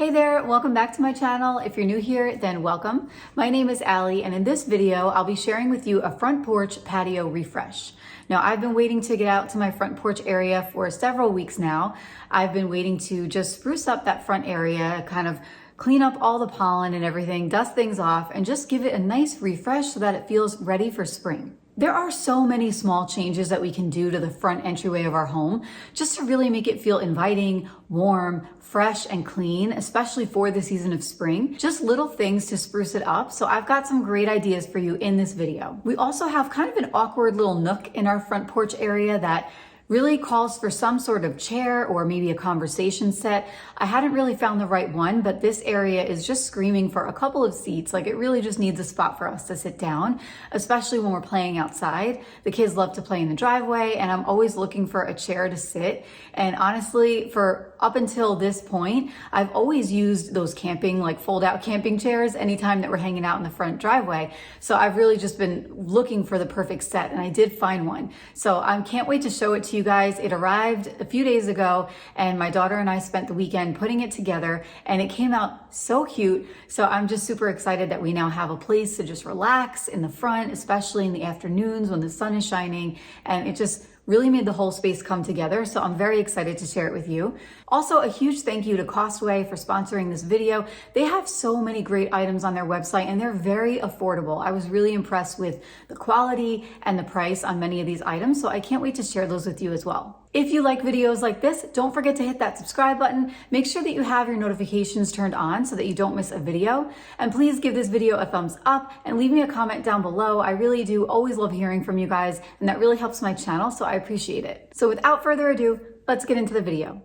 Hey there, welcome back to my channel. If you're new here, then welcome. My name is Allie, and in this video, I'll be sharing with you a front porch patio refresh. Now, I've been waiting to get out to my front porch area for several weeks now. I've been waiting to just spruce up that front area, kind of clean up all the pollen and everything, dust things off, and just give it a nice refresh so that it feels ready for spring. There are so many small changes that we can do to the front entryway of our home just to really make it feel inviting, warm, fresh, and clean, especially for the season of spring. Just little things to spruce it up. So I've got some great ideas for you in this video. We also have kind of an awkward little nook in our front porch area that really calls for some sort of chair or maybe a conversation set. I hadn't really found the right one, but this area is just screaming for a couple of seats. Like, it really just needs a spot for us to sit down, especially when we're playing outside. The kids love to play in the driveway, and I'm always looking for a chair to sit. And honestly, for up until this point, I've always used those camping, like fold-out camping chairs anytime that we're hanging out in the front driveway. So I've really just been looking for the perfect set, and I did find one. So I can't wait to show it to you guys. It arrived a few days ago, and my daughter and I spent the weekend putting it together, and it came out so cute. So I'm just super excited that we now have a place to just relax in the front, especially in the afternoons when the sun is shining, and it just really made the whole space come together. So I'm very excited to share it with you. Also, a huge thank you to Costway for sponsoring this video. They have so many great items on their website, and they're very affordable. I was really impressed with the quality and the price on many of these items, so I can't wait to share those with you as well. If you like videos like this, don't forget to hit that subscribe button. Make sure that you have your notifications turned on so that you don't miss a video. And please give this video a thumbs up and leave me a comment down below. I really do always love hearing from you guys, and that really helps my channel, so I appreciate it. So without further ado, let's get into the video.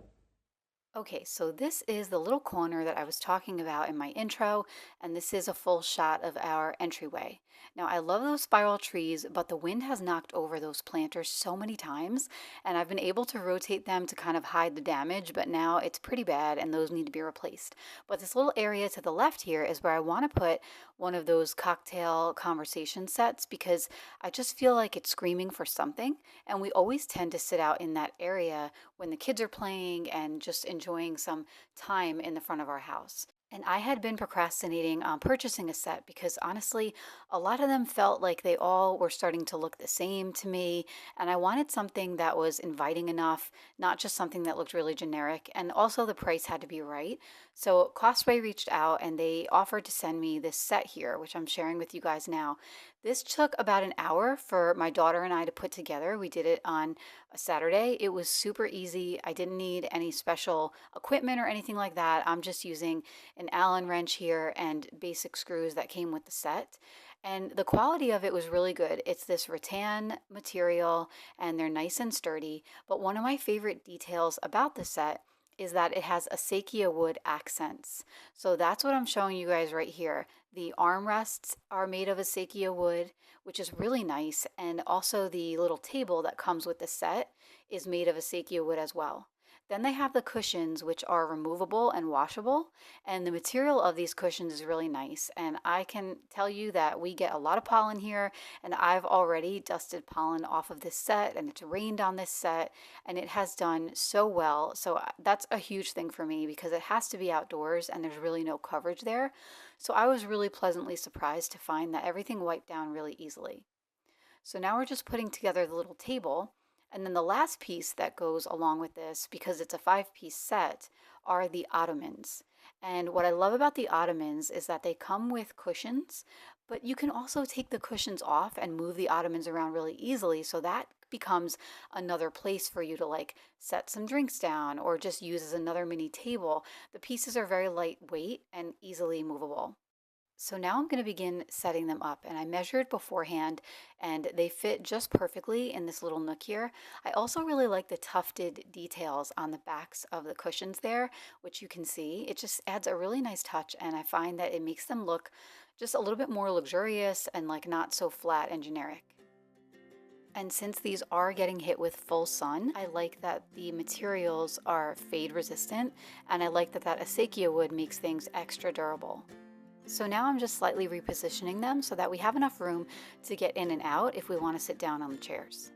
Okay, so this is the little corner that I was talking about in my intro, and this is a full shot of our entryway. Now, I love those spiral trees, but the wind has knocked over those planters so many times, and I've been able to rotate them to kind of hide the damage, but now it's pretty bad and those need to be replaced. But this little area to the left here is where I want to put one of those cocktail conversation sets, because I just feel like it's screaming for something, and we always tend to sit out in that area when the kids are playing and just enjoying some time in the front of our house. And I had been procrastinating on purchasing a set because honestly, a lot of them felt like they all were starting to look the same to me. And I wanted something that was inviting enough, not just something that looked really generic. And also the price had to be right. So Costway reached out and they offered to send me this set here, which I'm sharing with you guys now. This took about an hour for my daughter and I to put together. We did it on a Saturday. It was super easy. I didn't need any special equipment or anything like that. I'm just using an Allen wrench here and basic screws that came with the set. And the quality of it was really good. It's this rattan material and they're nice and sturdy. But one of my favorite details about the set is that it has acequia wood accents. So that's what I'm showing you guys right here. The armrests are made of acequia wood, which is really nice. And also the little table that comes with the set is made of acequia wood as well. Then they have the cushions, which are removable and washable, and the material of these cushions is really nice. And I can tell you that we get a lot of pollen here, and I've already dusted pollen off of this set, and it's rained on this set, and it has done so well. So that's a huge thing for me because it has to be outdoors and there's really no coverage there. So I was really pleasantly surprised to find that everything wiped down really easily. So now we're just putting together the little table. And then the last piece that goes along with this, because it's a 5-piece set, are the ottomans. And what I love about the ottomans is that they come with cushions, but you can also take the cushions off and move the ottomans around really easily. So that becomes another place for you to like set some drinks down or just use as another mini table. The pieces are very lightweight and easily movable. So now I'm going to begin setting them up, and I measured beforehand and they fit just perfectly in this little nook here. I also really like the tufted details on the backs of the cushions there, which you can see. It just adds a really nice touch, and I find that it makes them look just a little bit more luxurious and like not so flat and generic. And since these are getting hit with full sun, I like that the materials are fade resistant, and I like that that acequia wood makes things extra durable. So now I'm just slightly repositioning them so that we have enough room to get in and out if we want to sit down on the chairs.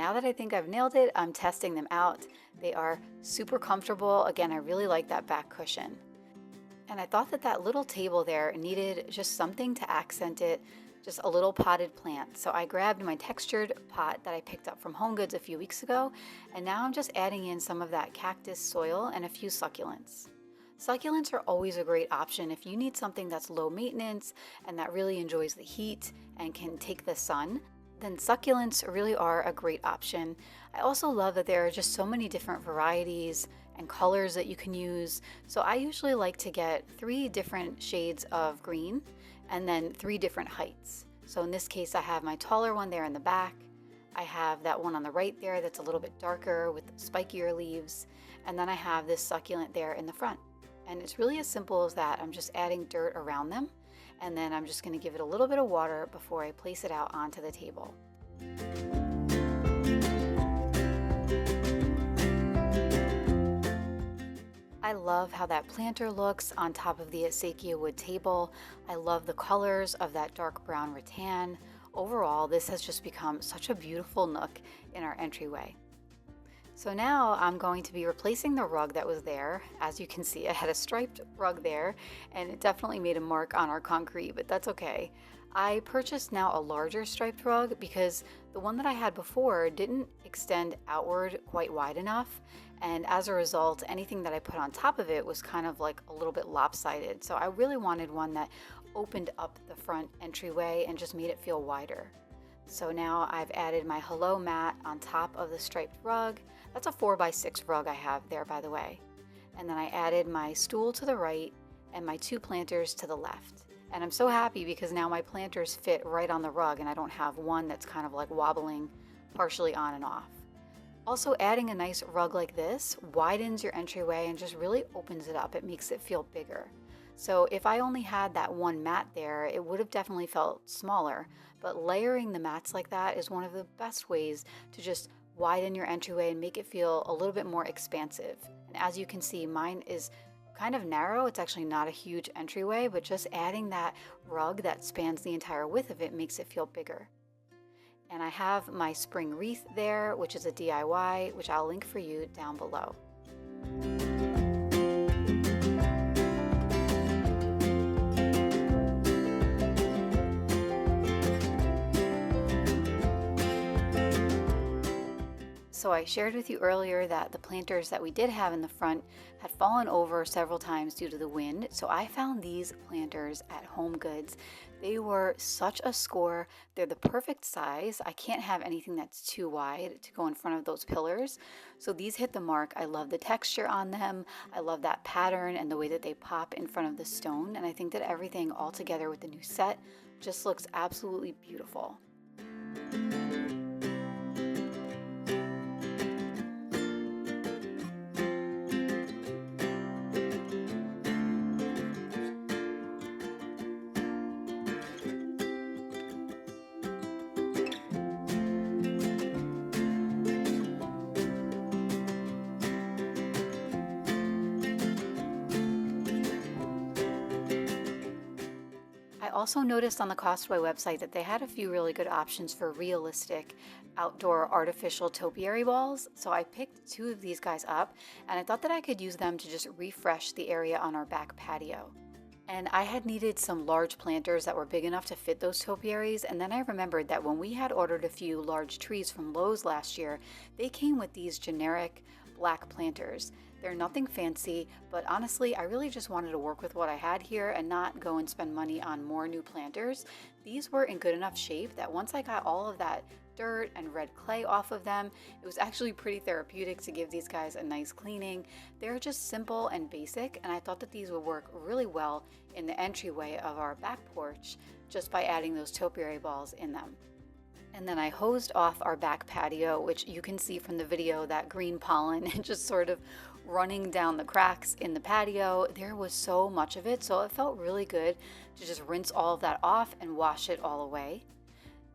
now that I think I've nailed it, I'm testing them out. They are super comfortable. Again, I really like that back cushion. And I thought that that little table there needed just something to accent it, just a little potted plant. So I grabbed my textured pot that I picked up from HomeGoods a few weeks ago, and now I'm just adding in some of that cactus soil and a few succulents. Succulents are always a great option if you need something that's low maintenance and that really enjoys the heat and can take the sun. Then succulents really are a great option. I also love that there are just so many different varieties and colors that you can use. So I usually like to get 3 different shades of green and then 3 different heights. So in this case, I have my taller one there in the back. I have that one on the right there that's a little bit darker with spikier leaves. And then I have this succulent there in the front. And it's really as simple as that. I'm just adding dirt around them, and then I'm just going to give it a little bit of water before I place it out onto the table. I love how that planter looks on top of the Acequia wood table. I love the colors of that dark brown rattan. Overall, this has just become such a beautiful nook in our entryway. So now I'm going to be replacing the rug that was there. As you can see, I had a striped rug there, and it definitely made a mark on our concrete, but that's okay. I purchased now a larger striped rug because the one that I had before didn't extend outward quite wide enough, and as a result, anything that I put on top of it was kind of like a little bit lopsided. So I really wanted one that opened up the front entryway and just made it feel wider. So now I've added my hello mat on top of the striped rug. That's a 4x6 rug I have there, by the way. And then I added my stool to the right and my 2 planters to the left. And I'm so happy because now my planters fit right on the rug and I don't have one that's kind of like wobbling partially on and off. Also, adding a nice rug like this widens your entryway and just really opens it up. It makes it feel bigger. So if I only had that one mat there, it would have definitely felt smaller, but layering the mats like that is one of the best ways to just widen your entryway and make it feel a little bit more expansive. And as you can see, mine is kind of narrow. It's actually not a huge entryway, but just adding that rug that spans the entire width of it makes it feel bigger. And I have my spring wreath there, which is a DIY, which I'll link for you down below. So I shared with you earlier that the planters that we did have in the front had fallen over several times due to the wind. So I found these planters at HomeGoods. They were such a score. They're the perfect size. I can't have anything that's too wide to go in front of those pillars. So these hit the mark. I love the texture on them. I love that pattern and the way that they pop in front of the stone. And I think that everything all together with the new set just looks absolutely beautiful. I also noticed on the Costway website that they had a few really good options for realistic outdoor artificial topiary balls. So I picked 2 of these guys up and I thought that I could use them to just refresh the area on our back patio. And I had needed some large planters that were big enough to fit those topiaries, and then I remembered that when we had ordered a few large trees from Lowe's last year, they came with these generic black planters. They're nothing fancy, but honestly, I really just wanted to work with what I had here and not go and spend money on more new planters. These were in good enough shape that once I got all of that dirt and red clay off of them, it was actually pretty therapeutic to give these guys a nice cleaning. They're just simple and basic, and I thought that these would work really well in the entryway of our back porch just by adding those topiary balls in them. And then I hosed off our back patio, which you can see from the video, that green pollen just sort of running down the cracks in the patio. There was so much of it, so it felt really good to just rinse all of that off and wash it all away.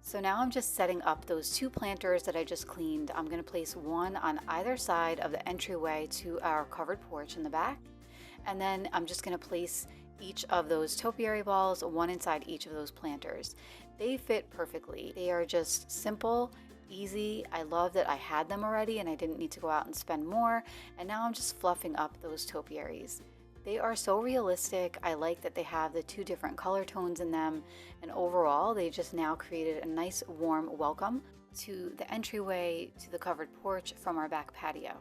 So now I'm just setting up those 2 planters that I just cleaned. I'm going to place one on either side of the entryway to our covered porch in the back. And then I'm just going to place each of those topiary balls, one inside each of those planters. They fit perfectly. They are just simple easy. I love that I had them already and I didn't need to go out and spend more. And now I'm just fluffing up those topiaries. They are so realistic. I like that they have the two different color tones in them. And overall, they just now created a nice warm welcome to the entryway to the covered porch from our back patio.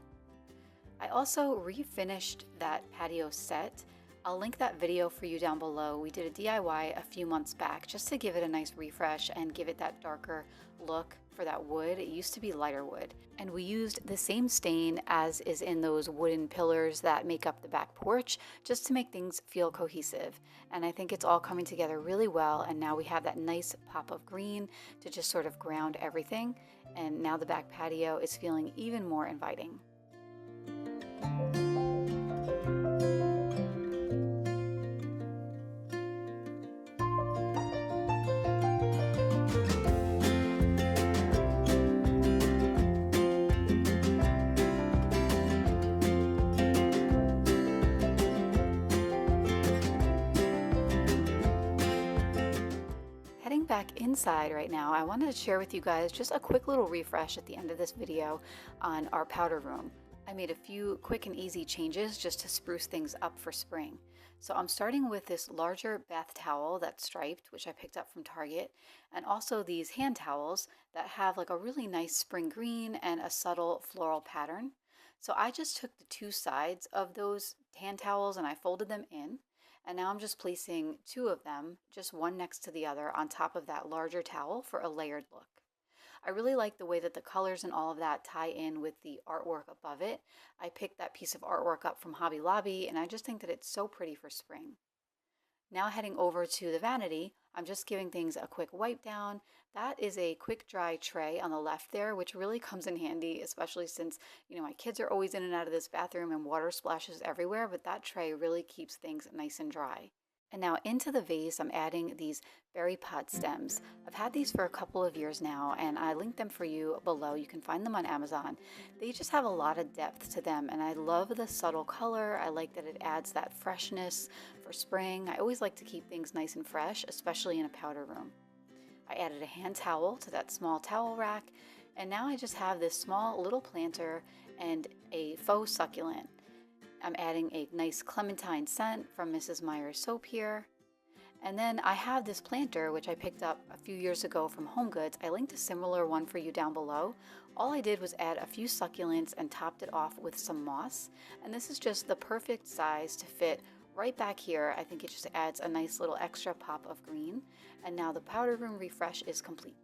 I also refinished that patio set. I'll link that video for you down below. We did a DIY a few months back just to give it a nice refresh and give it that darker look for that wood. It used to be lighter wood. And we used the same stain as is in those wooden pillars that make up the back porch just to make things feel cohesive. And I think it's all coming together really well. And now we have that nice pop of green to just sort of ground everything. And now the back patio is feeling even more inviting. Back inside right now, I wanted to share with you guys just a quick little refresh at the end of this video on our powder room. I made a few quick and easy changes just to spruce things up for spring. So I'm starting with this larger bath towel that's striped, which I picked up from Target, and also these hand towels that have like a really nice spring green and a subtle floral pattern. So I just took the two sides of those hand towels and I folded them in. And now I'm just placing two of them, just one next to the other, on top of that larger towel for a layered look. I really like the way that the colors and all of that tie in with the artwork above it. I picked that piece of artwork up from Hobby Lobby, and I just think that it's so pretty for spring. Now heading over to the vanity, I'm just giving things a quick wipe down. That is a quick dry tray on the left there, which really comes in handy, especially since, my kids are always in and out of this bathroom and water splashes everywhere, but that tray really keeps things nice and dry. And now into the vase, I'm adding these berry pot stems. I've had these for a couple of years now, and I linked them for you below. You can find them on Amazon. They just have a lot of depth to them, and I love the subtle color. I like that it adds that freshness for spring. I always like to keep things nice and fresh, especially in a powder room. I added a hand towel to that small towel rack, and now I just have this small little planter and a faux succulent. I'm adding a nice clementine scent from Mrs. Meyer's soap here. And then I have this planter, which I picked up a few years ago from Home Goods. I linked a similar one for you down below. All I did was add a few succulents and topped it off with some moss. And this is just the perfect size to fit right back here. I think it just adds a nice little extra pop of green. And now the powder room refresh is complete.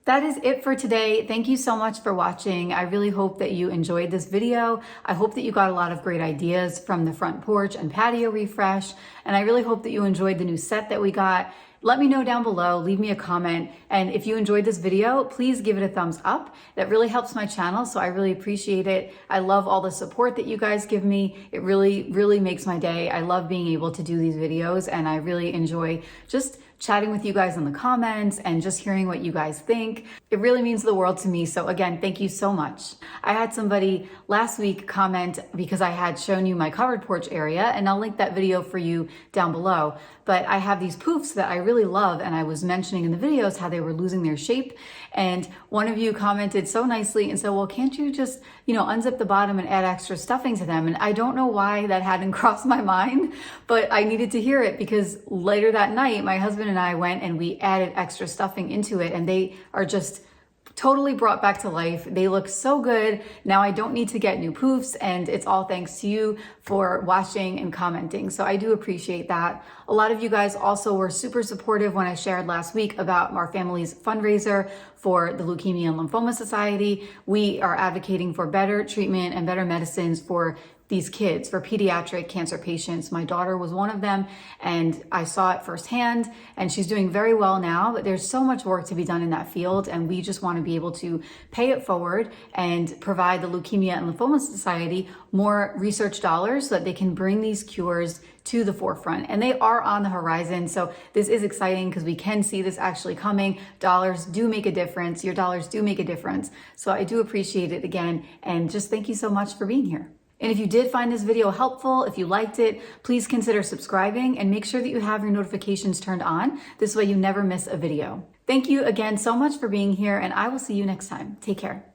That is it for today. Thank you so much for watching. I really hope that you enjoyed this video. I hope that you got a lot of great ideas from the front porch and patio refresh. And I really hope that you enjoyed the new set that we got. Let me know down below, leave me a comment. And if you enjoyed this video, please give it a thumbs up. That really helps my channel, so I really appreciate it. I love all the support that you guys give me. It really, really makes my day. I love being able to do these videos, and I really enjoy just chatting with you guys in the comments and just hearing what you guys think. It really means the world to me. So again, thank you so much. I had somebody last week comment because I had shown you my covered porch area, and I'll link that video for you down below. But I have these poofs that I really love, and I was mentioning in the videos how they were losing their shape. And one of you commented so nicely and said, well, can't you just, unzip the bottom and add extra stuffing to them? And I don't know why that hadn't crossed my mind, but I needed to hear it because later that night, my husband and I went and we added extra stuffing into it, and they are just totally brought back to life. They look so good. Now I don't need to get new poofs, and it's all thanks to you for watching and commenting. So I do appreciate that. A lot of you guys also were super supportive when I shared last week about our family's fundraiser for the Leukemia and Lymphoma Society. We are advocating for better treatment and better medicines for these kids, for pediatric cancer patients. My daughter was one of them, and I saw it firsthand, and she's doing very well now, but there's so much work to be done in that field, and we just want to be able to pay it forward and provide the Leukemia and Lymphoma Society more research dollars so that they can bring these cures to the forefront. And they are on the horizon, so this is exciting because we can see this actually coming. Dollars do make a difference. Your dollars do make a difference. So I do appreciate it again, and just thank you so much for being here. And if you did find this video helpful, if you liked it, please consider subscribing and make sure that you have your notifications turned on. This way you never miss a video. Thank you again so much for being here, and I will see you next time. Take care.